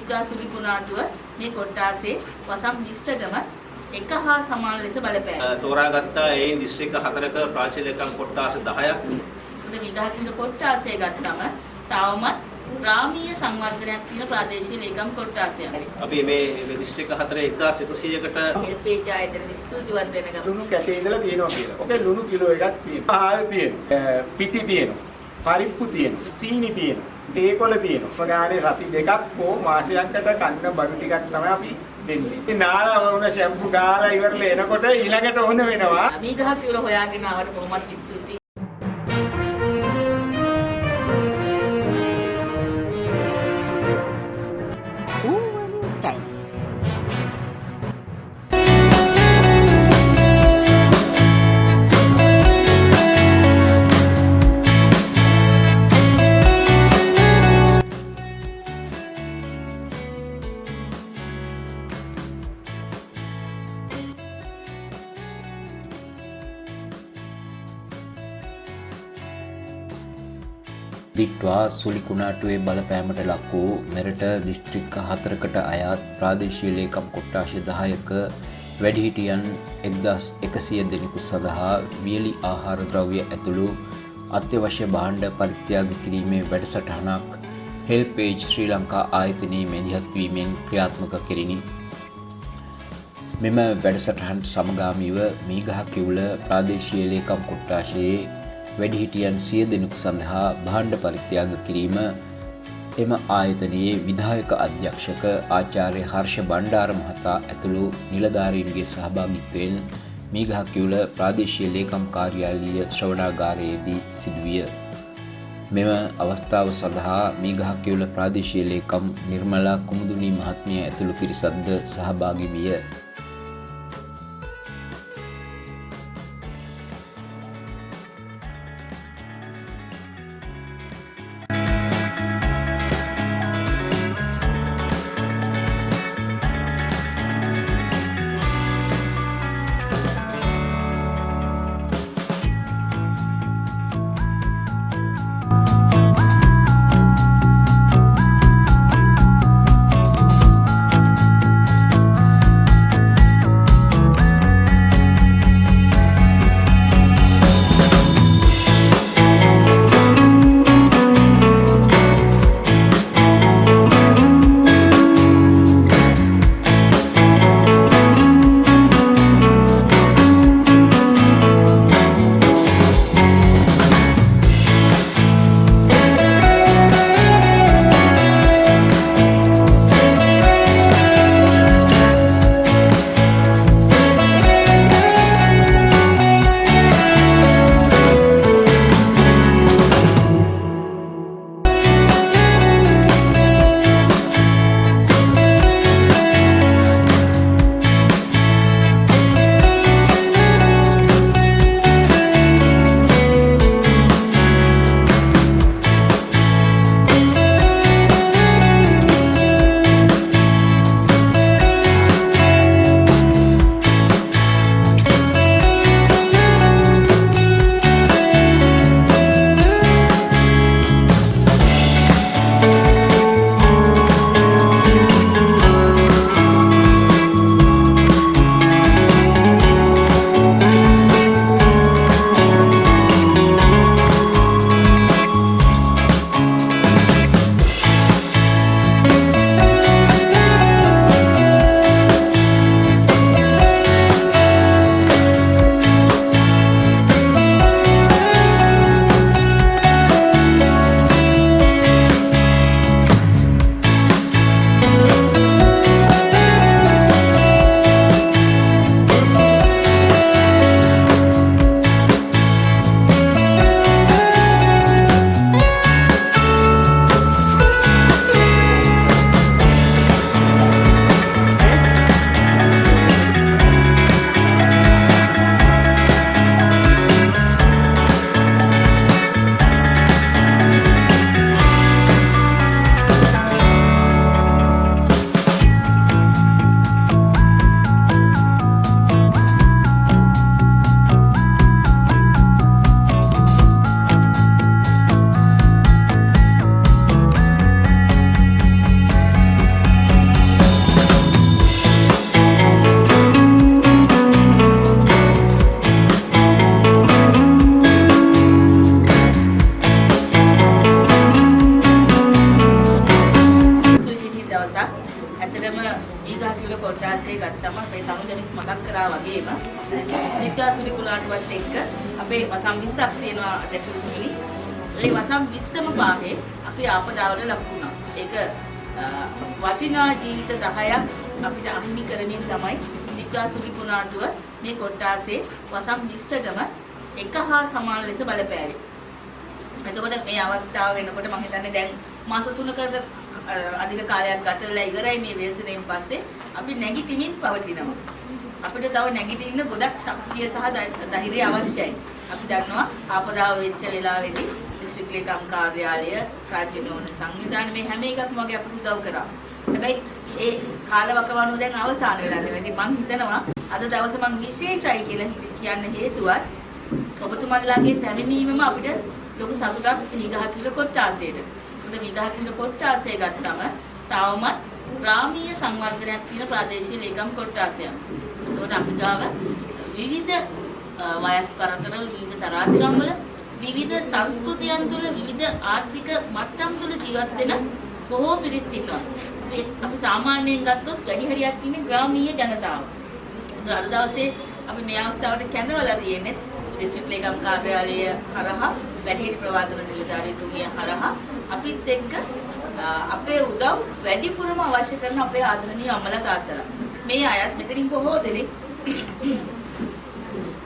විද්‍යා සුළි කුණාටුව මේ කොට්ටාසේ වසම් 20ටම එක හා සමාන ලෙස බලපෑවා. තෝරාගත්තා ඒ දිස්ත්‍රික්ක 4ක ප්‍රාචීන ලේකම් කොට්ටාස 10ක්. විගහ කිලෝ කොට්ටාසේ ගත්තම තවමත් ග්‍රාමීය සංවර්ධනයක් තියෙන ප්‍රාදේශීය ලේකම් කොට්ටාසයක්. අපි මේ දිස්ත්‍රික්ක 4 1100කට හෙල්පේජ් ආයතන ස්තුතිවත් වෙන ගමන් ලුණු කැටේ ඉඳලා තියෙනවා කියලා. ඔකේ ලුණු කිලෝ එකක් තියෙනවා. හාල් තියෙනවා. පිටි තියෙනවා. පරිප්පු තියෙනවා. සීනි තියෙනවා. තේකොළ තියෙනවා. ප්‍රගානේ සති දෙකක් හෝ මාසයකට කන්න බඩු ටිකක් තමයි අපි දෙන්නේ. ඉතින් නාලා වුණ ෂැම්පු ගාලා ඉවරලා එනකොට ඊළඟට ඕන වෙනවා. විගහ කිලෝ හොයාගෙන ආවට කොහොමත් ස්තුතියි. දිට්වා සුළි කුණාටුවේ බලපෑමට ලක් වූ මෙරට දිස්ත්‍රික්ක 4කට අයත් ප්‍රාදේශීය ලේකම් කොට්ටාශ 10ක වැඩිහිටියන් 1100 දෙනෙකු සඳහා වියලි ආහාර ද්‍රව්‍ය ඇතුළු අත්‍යවශ්‍ය භාණ්ඩ පරිත්‍යාග කිරීමේ වැඩසටහනක් හෙල්පේජ් ශ්‍රී ලංකා ආයතනයේ මැදිහත් වීමෙන් ක්‍රියාත්මක කෙරිණි. මෙම වැඩසටහනට සමගාමීව මීගහ කිවුල ප්‍රාදේශීය ලේකම් කොට්ටාශයේ වැඩිහිටියන් 100 දෙනෙකු සඳහා භාණ්ඩ පරිත්‍යාග කිරීම එම ආයතනයේ විධායක අධ්‍යක්ෂක ආචාර්ය හර්ෂ බණ්ඩාර මහතා ඇතුළු නිලධාරීන්ගේ සහභාගීත්වයෙන් මීගහ කිවුල ප්‍රාදේශීය ලේකම් කාර්යාලීය ශ්‍රවණාගාරයේදී සිදුවිය. මෙම අවස්ථාව සඳහා මීගහ කිවුල ප්‍රාදේශීය ලේකම් නිර්මලා කුමුදුනී මහත්මිය ඇතුළු පිරිසක්ද සහභාගී විය. ආසය ගත්තම අපේ තමුජමිස් මතක් කරා වගේම නිත්‍යා සුලි කුලාටුවත් එක්ක අපේ වසම් 20ක් තියෙනවා අධ්‍යක්ෂතුමනි. ඒ වසම් 20ම පාහේ අපි ආපදාවල ලක් වුණා. ඒක වටිනා ජීවිත 10ක් අපිට අහිමි කරමින් තමයි නිත්‍යා සුලි කුලාටුව මේ කොට්ටාසේ වසම් 20ටම එක හා සමාන ලෙස බලපෑවේ. එතකොට මේ අවස්ථාව වෙනකොට මම හිතන්නේ දැන් මාස 3කට අධික කාලයක් ගත වෙලා ඉවරයි මේ ව්‍යසනයෙන් පස්සේ අපි නැගිටිමින් පවතිනවා. අපිට තව නැගිටින්න ගොඩක් ශක්තිය සහ ධෛර්යය අවශ්‍යයි. අපි දන්නවා ආපදාව වෙච්ච වෙලාවේදී දිස්ත්‍රික් ලේකම් කාර්යාලය, රාජ්‍ය නෝන සංවිධාන මේ හැම එකක්ම වගේ අපිට උදව් කරා. හැබැයි ඒ කාලවකවානුව දැන් අවසන් වෙලා තියෙනවා. ඉතින් මම හිතනවා අද දවසේ මම විශේෂයි කියලා කියන්න හේතුවත් ඔබතුමාලාගේ පැමිණීමම අපිට ලොකු සතුටක් මීගහ කිල්ල කොට්ටාසයට. මොකද මීගහ කිල්ල කොට්ටාසය ගත්තම තවමත් ග්‍රාමීය සංවර්ධනයක් තියෙන ප්‍රාදේශීය ලේකම් කොට්ටාසයක්. ඒකෝට අපි ගාව විවිධ වයස් පරතරවල විවිධ තරාතිරම්වල විවිධ සංස්කෘතියන් තුළ විවිධ ආර්ථික මට්ටම් තුළ ජීවත් වෙන බොහෝ පිරිස් ඉන්නවා. අපි සාමාන්‍යයෙන් ගත්තොත් වැඩි හරියක් ඉන්නේ ග්‍රාමීය ජනතාව. අද දවසේ අපි මේ අවස්ථාවට කැඳවලා තියෙන්නේ දිස්ත්‍රික් ලේකම් කාර්යාලය හරහා වැඩිහිටි ප්‍රවාදන නිලධාරීතුමිය හරහා අපිත් එක්ක අපේ උදව් වැඩිපුරම අවශ්‍ය කරන අපේ ආදරණීය අම්මලා තාත්තලා. මේ අයත් මෙතනින් බොහෝ දෙනෙක්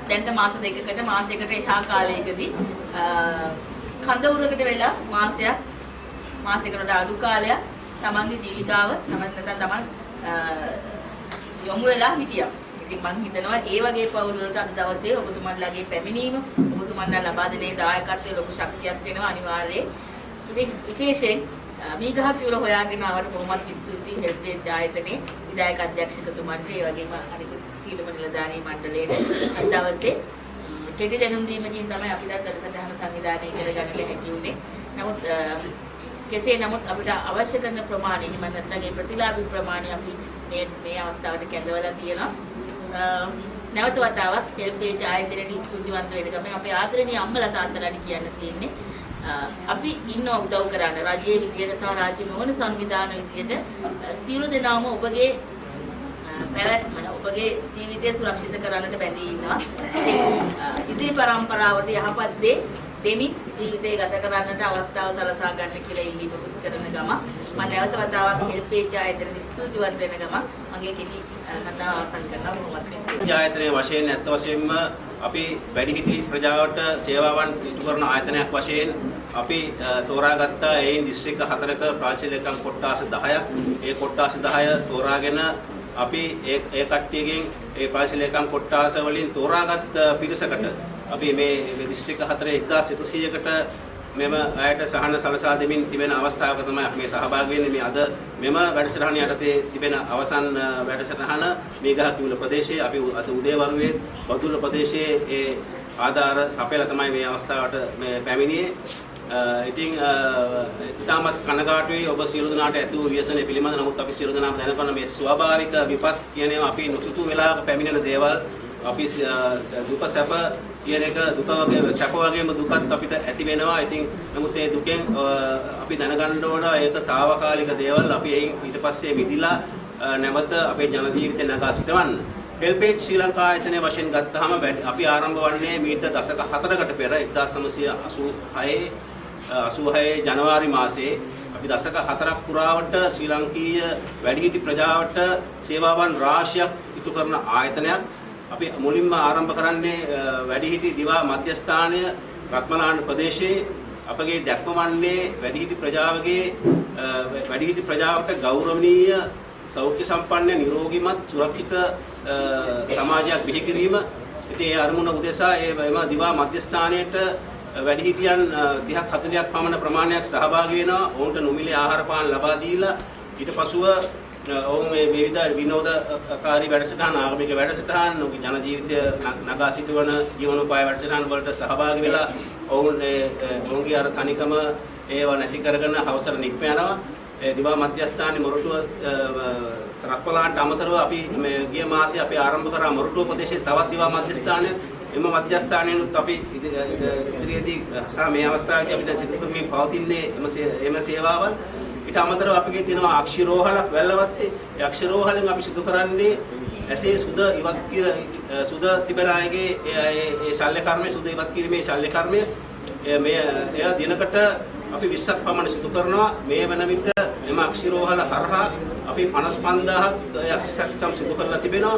දැන් මාස දෙකකට මාසයකට එහා කාලයකදී කඳවුරකට වෙලා මාසයකට අඩු කාලයක් තමන්ගේ ජීවිතාව තමන් යොමු වෙලා හිටියා. ඉතින් මම හිතනවා ඒ වගේ පවුල් වලට අද දවසේ ඔබතුමන්ලාගේ පැමිණීම ඔබතුමන්ලා ලබා දෙන දායකත්වයේ ලොකු ශක්තියක් වෙනවා අනිවාර්යයෙන්. ඉතින් විශේෂයෙන් මීගහ සිවුර හොයාගෙන ආවට බොහොමත් ස්තුතියි හෙල්පේජ් ආයතනයේ විධායක අධ්‍යක්ෂකතුමන්ට ඒ වගේම අනිකුත් සීලම නිලධාරී මණ්ඩලයට අද දවසේ කෙටි දැනුම් දීමකින් තමයි අපිට වැඩසටහන සංවිධානය කරගන්නට හැකි වුණේ. නමුත් කෙසේ නමුත් අපිට අවශ්‍ය කරන ප්‍රමාණය එහෙම නැත්නම් ඒ ප්‍රතිලාභී ප්‍රමාණය අපි මේ අවස්ථාවට කැඳවලා තියෙනවා. නැවත වතාවක් හෙල්පේජ් ආයතනයේ ස්තුතිවන්ත වෙන ගමන් අපේ ආදරණීය අම්මලා තාත්තලාට කියන්න තියෙන්නේ අපි ඉන්නව උදව් කරන්න රජයේ විදියට සහ රාජ්‍ය නොවන සංවිධාන විදියට සියලු දෙනාම ඔබගේ පැවැත්ම ඔබගේ ජීවිතය සුරක්ෂිත කරන්නට බැඳී ඉන්නවා. ඉදිරි පරම්පරාවට යහපත් දේ දෙමින් ජීවිතය ගත කරන්නට අවස්ථාව සලසා ගන්න කියලා ඉල්ලීමකුත් කරන ගම මම නැවත වතාවක් හෙල්පේජ් ආයතනයේ ස්තුතිවන්ත වෙන ගම මගේ කෙටි කතාව අවසන් කරනවා. බොහොමත් ස්තුතියි. ආයතනයේ වශයෙන් ඇත්ත වශයෙන්ම අපි වැඩිහිටි ප්‍රජාවට සේවාවන් ඉෂ්ට කරන ආයතනයක් වශයෙන් අපි තෝරාගත්ත එයින් දිස්ත්‍රික්ක 4ක ප්‍රාදේශීය ලේකම් කොට්ටාස 10ක්. ඒ කොට්ටාස 10 තෝරාගෙන අපි ඒ කට්ටියගෙන් ඒ ප්‍රාදේශීය ලේකම් කොට්ටාස වලින් තෝරාගත් පිරිසකට අපි මේ දිස්ත්‍රික්ක 4 1100කට මෙම අයට සහන සලසා දෙමින් තිබෙන අවස්ථාවක තමයි අපි මේ සහභාගී වෙන්නේ. මේ අද මෙම වැඩසටහන යටතේ තිබෙන අවසන් වැඩසටහන මේගහ කිවුල ප්‍රදේශයේ අපි අද උදේවරුවේ බදුල්ල ප්‍රදේශයේ ඒ ආධාර සපයලා තමයි මේ අවස්ථාවට මේ පැමිණියේ. ඉතින් ඉතාමත් කනගාටුයි ඔබ සියලු දෙනාට ඇති වූ ව්‍යසනය පිළිබඳ. නමුත් අපි සියලු දෙනාම දැනගන්න මේ ස්වාභාවික විපත් කියන ඒවා අපි නොසිතූ වෙලාවක පැමිණෙන දේවල්. අපි දුක සැප කියන එක දුක වගේ සැප වගේම දුකත් අපිට ඇති වෙනවා. ඉතින් නමුත් මේ දුකෙන් අපි දැනගන්න ඕන ඒක තාවකාලික දේවල්. අපි එයින් ඊට පස්සේ මිදිලා නැවත අපේ ජන ජීවිතේ නගා සිටවන්න. හෙල්පේජ් ශ්‍රී ලංකා ආයතනයේ වශයෙන් ගත්තාම අපි ආරම්භ වන්නේ මීට දශක 4කට පෙර 1986 ජනවාරි මාසයේ අපි දශක 4ක් පුරාවට ශ්‍රී ලංකීය වැඩිහිටි ප්‍රජාවට සේවාවන් රාශියක් ඉටු කරන ආයතනයක්. අපි මුලින්ම ආරම්භ කරන්නේ වැඩිහිටි දිවා මධ්‍යස්ථානය රත්මලාන ප්‍රදේශයේ. අපගේ දැක්ම වන්නේ වැඩිහිටි ප්‍රජාවට ගෞරවනීය සෞඛ්‍ය සම්පන්න නිරෝගීමත් සුරක්ෂිත සමාජයක් බිහි කිරීම. ඉතින් ඒ අරමුණ උදෙසා එම දිවා මධ්‍යස්ථානයේට වැඩිහිටියන් 30ක් 40ක් පමණ ප්‍රමාණයක් සහභාගී වෙනවා. ඔවුන්ට නොමිලේ ආහාර පාන ලබා දීලා ඊට පසුව ඔවුන් මේ විවිධ විනෝදකාරී වැඩසටහන් ආගමික වැඩසටහන් ජන ජීවිතය නගා සිටවන ජීවනෝපාය වැඩසටහන් වලට සහභාගී වෙලා ඔවුන්ගේ අර තනිකම ඒව නැති කරගෙන හවසට නික්ම යනවා. දිවා මධ්‍යස්ථානයේ මොරටුව රත්මලාන්ට අමතරව අපි මේ ගිය මාසේ අපි ආරම්භ කරා මොරටුව ප්‍රදේශයේ තවත් දිවා මධ්‍යස්ථානයක්. එම මධ්‍යස්ථානයේත් අපි ඉදිරියේදී සහ මේ අවස්ථාවේදී අපිට සිදු කරමින් පවතින්නේ එම සේවාවන්. ඊට අමතරව අපිගේ තියෙනවා අක්ෂිරෝහලක් වැල්ලවත්තේ. ඒ අක්ෂිරෝහලෙන් අපි සිදු කරන්නේ ඇසේ සුද ඉවත් සුද තිබෙන අයගේ ඒ ශල්‍ය කර්මය සුද ඉවත් කිරීමේ ශල්‍ය කර්මය මේ එය දිනකට අපි 20ක් පමණ සිදු කරනවා. මේ වන විට එම අක්ෂිරෝහල හරහා අපි 55000ක් අක්ෂිසත්කම් සිදු කරලා තිබෙනවා.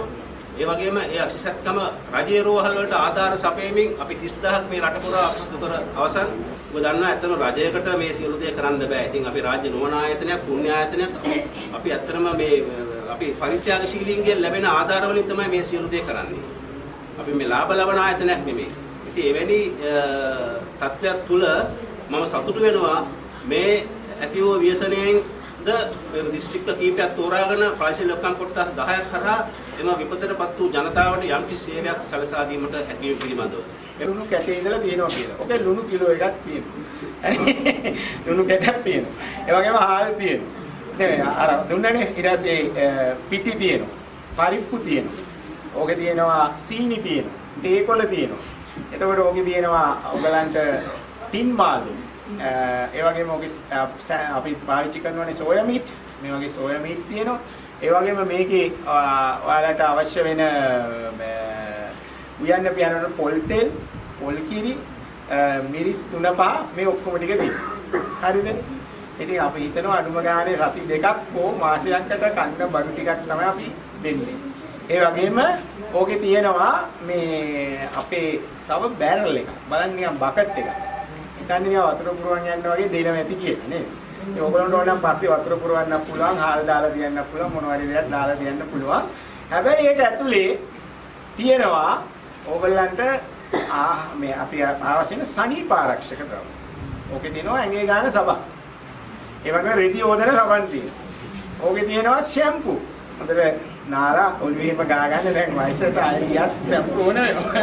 ඒ වගේම ඒ අක්ෂිසත්කම රජයේ රෝහල් වලට ආධාර සපයමින් අපි 30000ක් මේ රට පුරා අපි සිදු කර අවසන්. ඔබ දන්නා ඇත්තම රජයකට මේ සියලු දේ කරන්න බෑ. ඉතින් අපි රාජ්‍ය නොවන ආයතනයක්, පුණ්‍ය ආයතනයක් අපි ඇත්තම මේ අපි පරිත්‍යාගශීලීන්ගෙන් ලැබෙන ආධාර වලින් තමයි මේ සියලු දේ කරන්නේ. අපි මේ ලාභ ලබන ආයතනයක් නෙමෙයි. ඉතින් එවැනි තත්ත්වයක් තුල මම සතුටු වෙනවා මේ ඇති වූ ව්‍යසනයෙන් දිස්ත්‍රික්ක කීපයක් තෝරාගෙන ප්‍රාදේශීය ලොක්කම් කොටස් 10ක් කරා එම විපතටපත් වූ ජනතාවට යම්කිසි සේවයක් සැලසා දීමට හැකිය පිළිබඳව. ලුණු කැටේ ඉඳලා තියෙනවා කියලා. ඔකේ ලුණු කිලෝ එකක් තියෙනවා. ලුණු කැටක් තියෙනවා. ඒ වගේම හාල් තියෙනවා. නෙවෙයි අර දුන්නනේ ඊට පස්සේ පිටි තියෙනවා. පරිප්පු තියෙනවා. ඕකේ තියෙනවා සීනි තියෙනවා. තේකොළ තියෙනවා. එතකොට ඕකේ තියෙනවා ඔයගලන්ට ටින් මාළු. ඒ වගේම ඔකේ අපි පාවිච්චි කරනවානේ සෝයා මීට්. මේ වගේ සෝයා මීට් තියෙනවා. ඒ වගේම මේකේ ඔයාලට අවශ්‍ය වෙන උයන්න පියානවල පොල් තෙල්, පොල් කිරි, මිරිස් 3-5 මේ ඔක්කොම ටික තියෙනවා. හරිද? ඉතින් අපි හිතනවා අඩුම ගානේ සති දෙකක් හෝ මාසයකට කන්න බඩු ටිකක් තමයි අපි දෙන්නේ. ඒ වගේම ඕකේ තියෙනවා මේ අපේ තව බැරල් එකක්. බලන්න නිකන් බකට් එකක්. හිතන්නේ නිකන් වතුර පුරවන් යන්න වගේ දෙනව ඇති කියලා නේද? ඒ ඔයගොල්ලන්ට ඕනම් පස්සේ වතුර පුරවන්න පුළුවන්, හාල් දාලා තියන්න පුළුවන්, මොනවා හරි දෙයක් දාලා තියන්න පුළුවන්. හැබැයි ඒක ඇතුලේ තියෙනවා ඕගොල්ලන්ට මේ අපි අවශ්‍ය වෙන සනීප ආරක්ෂක ද්‍රව්‍ය. ඕකේ තියෙනවා ඇඟේ ගාන සබන්. ඒ වගේම රෙදි හොදන සබන් තියෙනවා. ඕකේ තියෙනවා ෂැම්පූ. හොඳට නාලා ඔළුවේම ගා ගන්න දැන් වයසට ආයෙත් ෂැම්පූ ඕන වෙනවා.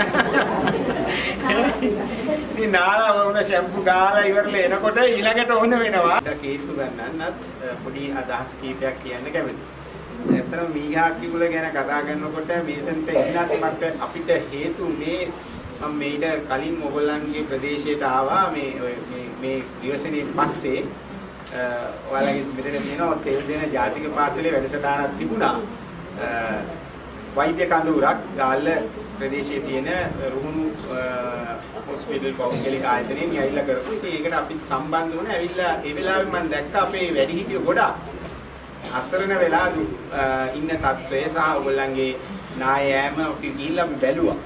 ඉතින් නාලා වුණ ෂැම්පූ ගාලා ඉවරලා එනකොට ඊළඟට ඕන වෙනවා. කේතු ගන්නන්නත් පොඩි අදහස් කීපයක් කියන්න කැමතියි. ඇත්තටම මීගා කිවුල ගැන කතා කරනකොට මේතනට ඉන්නත් මට අපිට හේතු මම මේට කලින් මොගොල්ලන්ගේ ප්‍රදේශයට ආවා මේ දිවසනේ පස්සේ ඔයාලගේ මෙතන තියෙනවා තෙල් දෙන ජාතික පාසලේ වැඩසටහනක් තිබුණා. වෛද්‍ය කඳවුරක් ගාල්ල ප්‍රදේශයේ තියෙන රුහුණු හොස්පිටල් පෞද්ගලික ආයතනයෙන් ඇවිල්ලා කරපු. ඉතින් ඒකට අපිත් සම්බන්ධ වුණා. ඇවිල්ලා ඒ වෙලාවේ මම දැක්කා අපේ වැඩිහිටියෝ ගොඩාක් අසරණ වෙලා ඉන්න තත්ත්වය සහ ඔයගොල්ලන්ගේ නායෑම අපි ගිහිල්ලා අපි බැලුවා.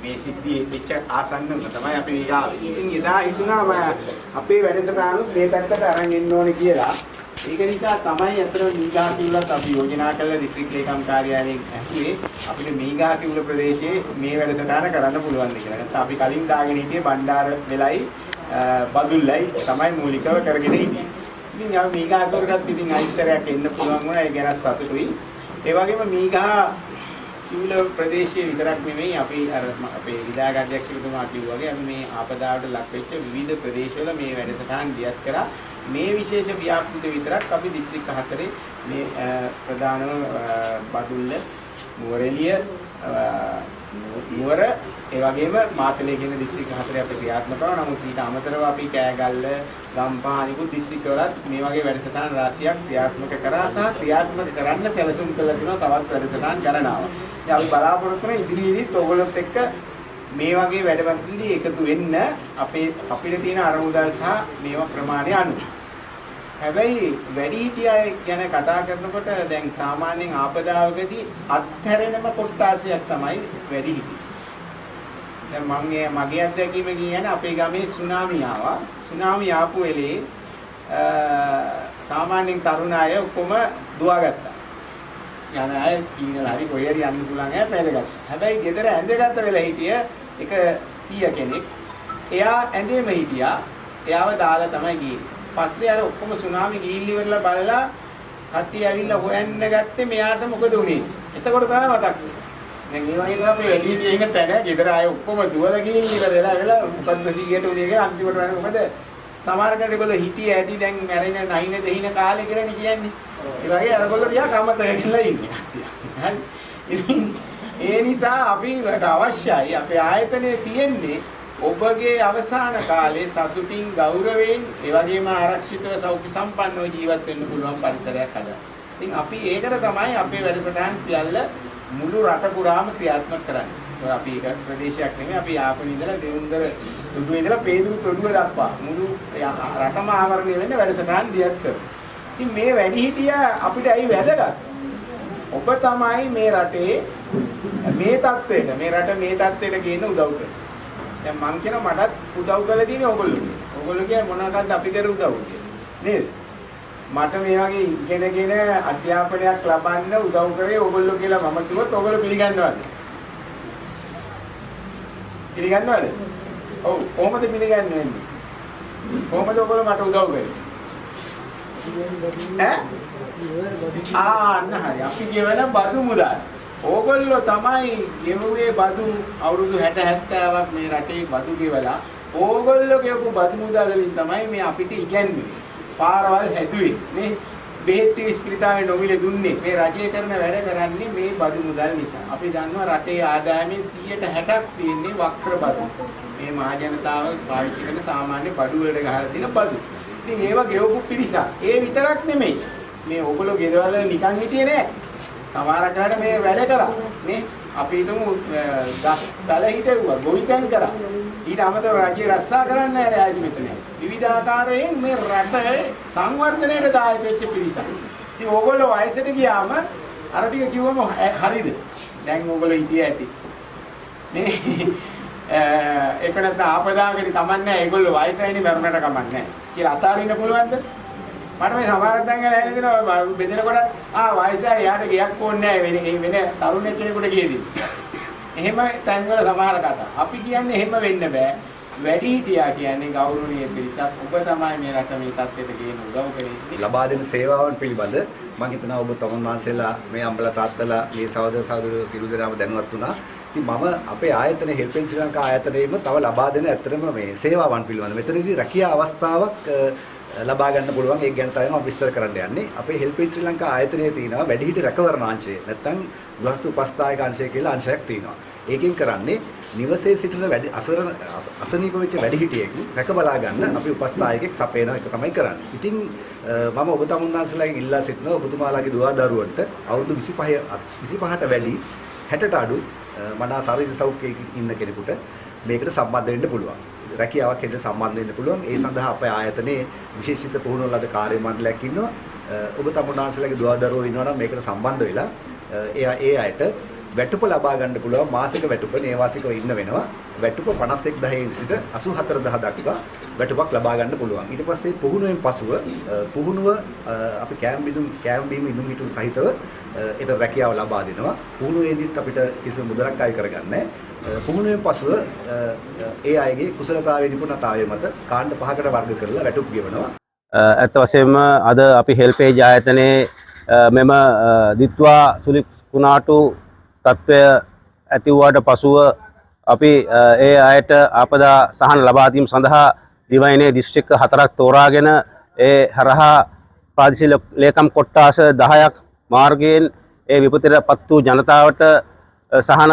මේ සිද්ධියේ වෙච්ච ආසන්නම තමයි අපි ආවේ. ඉතින් එදා හිතුණා අපේ වැඩසටහනුත් මේ පැත්තට අරන් එන්න ඕනේ කියලා. ඒක නිසා තමයි අතන මීගා කිව්ලත් අපි යෝජනා කළ දිස්ත්‍රික් ලේකම් කාර්යාලයෙන් ඇහුවේ අපිට මීගා කිව්ල ප්‍රදේශයේ මේ වැඩසටහන කරන්න පුළුවන් ද කියලා. නැත්නම් අපි කලින් දාගෙන හිටියේ බණ්ඩාර වෙලයි බදුල්ලයි තමයි මූලිකව කරගෙන හිටියේ. ඉතින් අපි මීගා අතවරටත් ඉතින් අයිසරයක් එන්න පුළුවන් වුණා. ඒ ගැන සතුටුයි. ඒ වගේම මීගා කිව්ල ප්‍රදේශයේ විතරක් නෙමෙයි අපි අර අපේ විධායක අධ්‍යක්ෂකතුමා කිව්වා වගේ අපි මේ ආපදාවට ලක් වෙච්ච විවිධ ප්‍රදේශවල මේ වැඩසටහන් දියත් කරා. මේ විශේෂ ව්‍යාපෘත විතරක් අපි දිස්ත්‍රික් 4 මේ ප්‍රධානම බදුල්ල, නුවරඑළිය, නුවර ඒ වගේම මාතලේ කියන දිස්ත්‍රික් 4 අපි ක්‍රියාත්මක කරනවා. නමුත් ඊට අමතරව අපි කෑගල්ල, ගම්පහ අනිකුත් දිස්ත්‍රික්වලත් මේ වගේ වැඩසටහන් රාශියක් ක්‍රියාත්මක කරා සහ ක්‍රියාත්මක කරන්න සැලසුම් කළා තියෙනවා තවත් වැඩසටහන් ගණනාවක්. ඉතින් අපි බලාපොරොත්තු වෙන ඉදිරියේදීත් ඔයගොල්ලොත් එක්ක මේ වගේ වැඩවලදී එකතු වෙන්න අපිට තියෙන අරමුදල් සහ මේවා ප්‍රමාණය අනුව. හැබැයි වැඩිහිටියය ගැන කතා කරනකොට දැන් සාමාන්‍යයෙන් ආපදාවකදී අත්හැරෙනම කොට්ටාසයක් තමයි වැඩිහිටිය. දැන් මගේ අත්දැකීම කියන්නේ අපේ ගමේ සුනාමි ආවා. සුනාමි ආපු වෙලේ සාමාන්‍යයෙන් තරුණ අය ඔක්කොම දුවගත්තා. යන අය කීනලා හරි කොහේ හරි යන්න පුළුවන් අය පැලගත්තා. හැබැයි ගෙදර ඇඳගත්ත වෙලා හිටිය එක 100 කෙනෙක්. එයා ඇඳේම හිටියා. එයාව දාලා තමයි ගියේ. පස්සේ අර ඔක්කොම සුනාමි ගිහිල්ල ඉවරලා බලලා කට්ටිය ඇවිල්ලා හොයන්න ගත්තේ මෙයාට මොකද උනේ. එතකොට තමයි මතක් වෙන්නේ. දැන් මේ වගේ තමයි වැඩි ඉන්න තැන ගෙදර අය ඔක්කොම දුවලා ගිහින් ඉවරලා මොකද්ද 100ට උනේ කියලා අන්තිමට වෙන්නේ මොකද සමහර කෙනෙකුල හිටියේ ඇති දැන් මැරෙන නැහින දෙහින කාලේ කියලානේ කියන්නේ. ඒ වගේ අරගොල්ලෝ ටිකක් අමතක වෙලා ඉන්නේ. හරි. ඒ නිසා අපිට අවශ්‍යයි අපේ ආයතනයේ තියෙන්නේ ඔබගේ අවසාන කාලේ සතුටින් ගෞරවයෙන් ඒ වගේම ආරක්ෂිතව සෞඛ්‍ය සම්පන්නව ජීවත් වෙන්න පුළුවන් පරිසරයක් හදන්න. ඉතින් අපි ඒකට තමයි අපේ වැඩසටහන් සියල්ල මුළු රට පුරාම ක්‍රියාත්මක කරන්නේ. අපි එක ප්‍රදේශයක් නෙමෙයි අපි ආපන ඉඳලා දෙවුන්දර තුඩුවේ ඉඳලා පේදුරු තොඩුව දක්වා මුළු රටම ආවරණය වෙන්න වැඩසටහන් දියත් කරනවා. ඉතින් මේ වැඩිහිටියා අපිට ඇයි වැදගත්? ඔබ තමයි මේ රටේ මේ තත්ත්වයට මේ රට මේ තත්ත්වයට ගේන්න උදව් කරන්නේ. දැන් මං කියන මටත් උදව් කරලා තියෙන්නේ ඕගොල්ලෝ. ඕගොල්ලෝ කියන්නේ මොනවාක්ද අපි කර උදව් නේද? මට මේ වගේ ඉගෙනගෙන අධ්‍යාපනයක් ලබන්න උදව් කරේ ඕගොල්ලෝ කියලා මම කිව්වොත් ඕගොල්ලෝ පිළිගන්නවද? පිළිගන්නවද? ඔව් කොහොමද පිළිගන්නේ? කොහොමද ඔයගොල්ලෝ මට උදව් කරේ? අන්න හරි. අපි ගෙවන බදු මුදල්. ඕගොල්ලෝ තමයි ගෙවුවේ බදු අවුරුදු 60 70ක් මේ රටේ බදු ගෙවලා ඕගොල්ලෝ ගෙවපු බදු මුදල් වලින් තමයි මේ අපිට ඉගැන්වුවේ. පාරවල් හැදුවේ. මේ බෙහෙත් ටික ස්පිරිතාලේ නොමිලේ දුන්නේ. මේ රජය කරන වැඩ කරන්නේ මේ බදු මුදල් නිසා. අපි දන්නවා රටේ ආදායමෙන් 60% තියෙන්නේ වක්‍ර බදු. මේ මහ ජනතාව පාවිච්චි කරන සාමාන්‍ය බඩු වලට ගහලා තියෙන බදු. ඉතින් ඒව ගෙවපු පිරිසක්. ඒ විතරක් නෙමෙයි. මේ ඕගොල්ලෝ ගෙදරවල නිකන් හිටියේ නෑ. සමහරකට මේ වැඩ කරා. නේ අපි හිතමු ගස් දල හිටවුවා, ගොවිතැන් කරා. ඊට අමතරව රාජ්‍ය රස්සා කරන්නේ නැහැ ආයෙත් මෙතන. විවිධාකාරයෙන් මේ රට සංවර්ධනයට දායක වෙච්ච පිරිසක්. ඉතින් ඕගොල්ලෝ වයසට ගියාම අර ටික කිව්වම හරිද? දැන් ඕගොල්ලෝ හිටියේ ඇති. මේ ඒක නැත්නම් ආපදාවකදී කමන්නේ ඒගොල්ලෝ වයසයිනේ මරුණට කමන්නේ කියලා අතාරින්න පුළුවන්ද? මට මේ සමහරක් දැන් ගැන හිතෙනවා බෙදෙනකොට වයසයි යාට ගියක් ඕනේ නැහැ වෙන තරුණ කෙනෙකුට කියදී. එහෙම තැන්වල සමහර කතා. අපි කියන්නේ එහෙම වෙන්න බෑ. වැඩිහිටියා කියන්නේ ගෞරවනීය පිරිසක්. ඔබ තමයි මේ රට මේ තත්ත්වයට ගේන උදව් කරන්නේ. ලබා දෙන සේවාවන් පිළිබඳ මම හිතනවා ඔබ තමුන් වහන්සේලා මේ අම්බලා තාත්තලා මේ සහෝදර සහෝදරයෝ සියලු දෙනාම දැනුවත් වුණා. ඉතින් මම අපේ ආයතන හෙල්පෙන් ශ්‍රී ලංකා ආයතනයේම තව ලබා දෙන ඇත්තටම මේ සේවාවන් පිළිබඳ මෙතනදී රැකියා අවස්ථාවක් ලබා ගන්න පුළුවන්. ඒක ගැන තමයි මම විස්තර කරන්න යන්නේ. අපේ හෙල්පෙන් ශ්‍රී ලංකා ආයතනයේ තියෙනවා වැඩිහිටි රැකවරණ අංශය. නැත්නම් ගෘහස්ත උපස්ථායක අංශය කියලා අංශයක් තියෙනවා. ඒකෙන් කරන්නේ නිවසේ සිටින අසනීප වෙච්ච වැඩිහිටියෙක් රැක බලා ගන්න අපි උපස්ථායකෙක් සපයන එක තමයි කරන්නේ. ඉතින් මම ඔබ තමුන්නාන්සලාගෙන් ඉල්ලා සිටිනවා ඔබතුමාලාගේ දුවා දරුවන්ට අවුරුදු 25ට වැඩි 60ට අඩු මනා ශාරීරික සෞඛ්‍යයකින් ඉන්න කෙනෙකුට මේකට සම්බන්ධ වෙන්න පුළුවන්. රැකියාවක් හෙට සම්බන්ධ වෙන්න පුළුවන්. ඒ සඳහා අපේ ආයතනයේ විශේෂිත පුහුණු ලද කාර්ය මණ්ඩලයක් ඉන්නවා. ඔබ තමුන්නාන්සලාගේ දුවා දරුවෝ ඉන්නවා නම් මේකට සම්බන්ධ වෙලා ඒ අයට වැටුප ලබා ගන්න පුළුවන්. මාසික වැටුප නේවාසිකව ඉන්න වෙනවා. වැටුප 51000 සිට 84000 දක්වා වැටුපක් ලබා ගන්න පුළුවන්. ඊට පස්සේ පුහුණුවෙන් පසුව පුහුණුව අපි කැම් බීම ඉදුම් හිටු සහිතව ඒතර රැකියාව ලබා දෙනවා. පුහුණුවේදීත් අපිට කිසිම මුදලක් අය කරගන්න නැහැ. පුහුණුවෙන් පසුව ඒ අයගේ කුසලතාවයේ නිපුණතාවය මත කාණ්ඩ 5කට වර්ග කරලා වැටුප් ගෙවනවා. ඇත්ත වශයෙන්ම අද අපි හෙල්පේජ් ආයතනයේ මෙම දිත්වා සුලි කුණාටු තත්ත්වය ඇති වූාට පසුව අපි ඒ අයට ආපදා සහන ලබා දීම සඳහා දිවයිනේ දිස්ත්‍රික්ක 4ක් තෝරාගෙන ඒ හරහා ප්‍රාදේශීය ලේකම් කොට්ටාස 10ක් මාර්ගයෙන් ඒ විපතටපත් වූ ජනතාවට සහන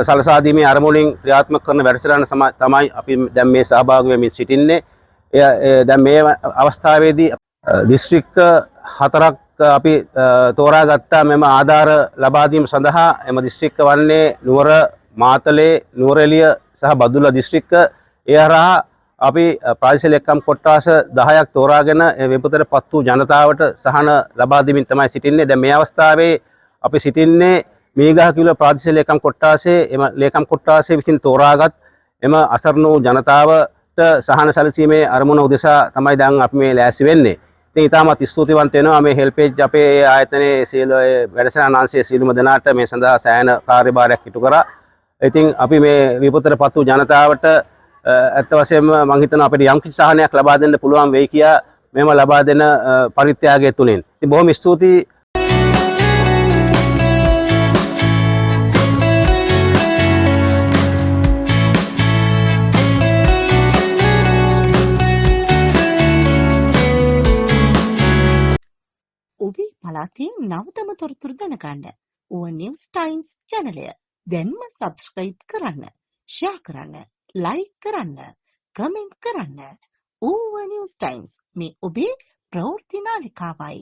සලසා දීමේ අරමුණින් ක්‍රියාත්මක කරන වැඩසටහන තමයි අපි දැන් මේ සහභාගී වෙමින් සිටින්නේ. දැන් මේ අවස්ථාවේදී දිස්ත්‍රික්ක 4ක් අපි තෝරාගත්තා මෙම ආධාර ලබා දීම සඳහා. එම දිස්ත්‍රික්ක වන්නේ නුවර, මාතලේ, නුවරඑළිය සහ බදුල්ල දිස්ත්‍රික්ක. ඒ හරහා අපි ප්‍රාදේශීය ලේකම් කොට්ටාස 10ක් තෝරාගෙන විපතටපත් වූ ජනතාවට සහන ලබා දීමින් තමයි සිටින්නේ. දැන් මේ අවස්ථාවේ අපි සිටින්නේ මීගහකිවුල ප්‍රාදේශීය ලේකම් කොට්ටාසේ එම ලේකම් කොට්ටාසේ විසින් තෝරාගත් එම අසරණ වූ ජනතාවට සහන සැලසීමේ අරමුණ උදෙසා තමයි දැන් අපි මේ ලෑස්ති වෙන්නේ. ඉතින් ඉතාමත් ස්තුතිවන්ත වෙනවා මේ හෙල්පේජ් අපේ ආයතනයේ සියලු වැඩසටහන අංශයේ සියලුම දෙනාට මේ සඳහා සෑහෙන කාර්යභාරයක් ඉටු කරා. ඉතින් අපි මේ විපතටපත් වූ ජනතාවට ඇත්ත වශයෙන්ම මම හිතනවා අපිට යම් කිසි සහනයක් ලබා දෙන්න පුළුවන් වෙයි කියා මෙම ලබා දෙන පරිත්‍යාගය තුලින්. ඉතින් බොහොම ස්තුතියි. ඔබේ පළාතේ නවතම තොරතුරු දැනගන්න ඕවන් නිවුස් ටයිම්ස් channel එක දැන්ම subscribe කරන්න, share කරන්න. ලයික් කරන්න, කමෙන්ට් කරන්න. ඌව නිවුස් ටයිම්ස් මේ ඔබේ ප්‍රවෘත්ති නාලිකාවයි.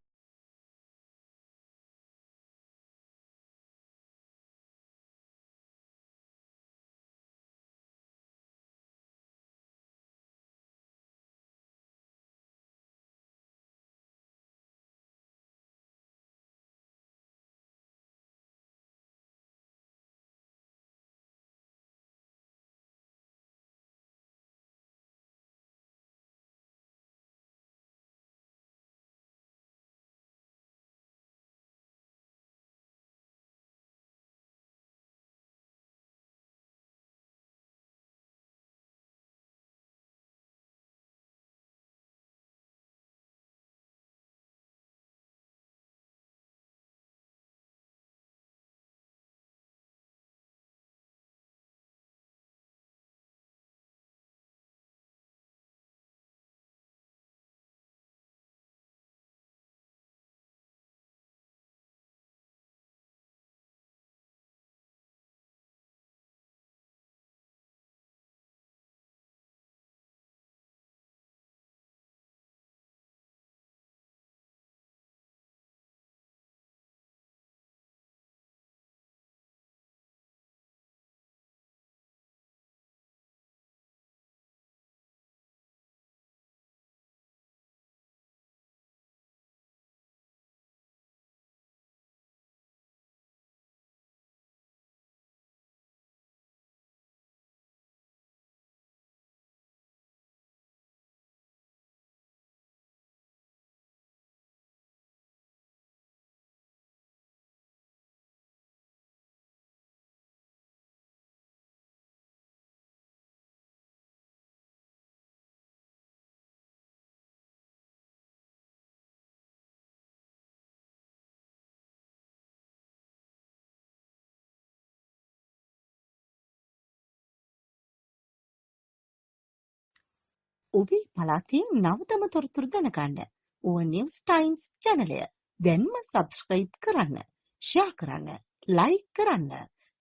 ඔබේ පළාතේ නවතම තොරතුරු දැනගන්න ඌව නිවුස් ටයිම්ස් channelය දැන්ම සබ්ස්ක්‍රයිබ් කරන්න, ෂෙයා කරන්න, ලයික් කරන්න,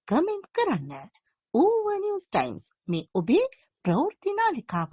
කමෙන්ට් කරන්න. ඌව නිවුස් ටයිම්ස් මේ ඔබේ ප්‍රවෘත්ති නාලිකාව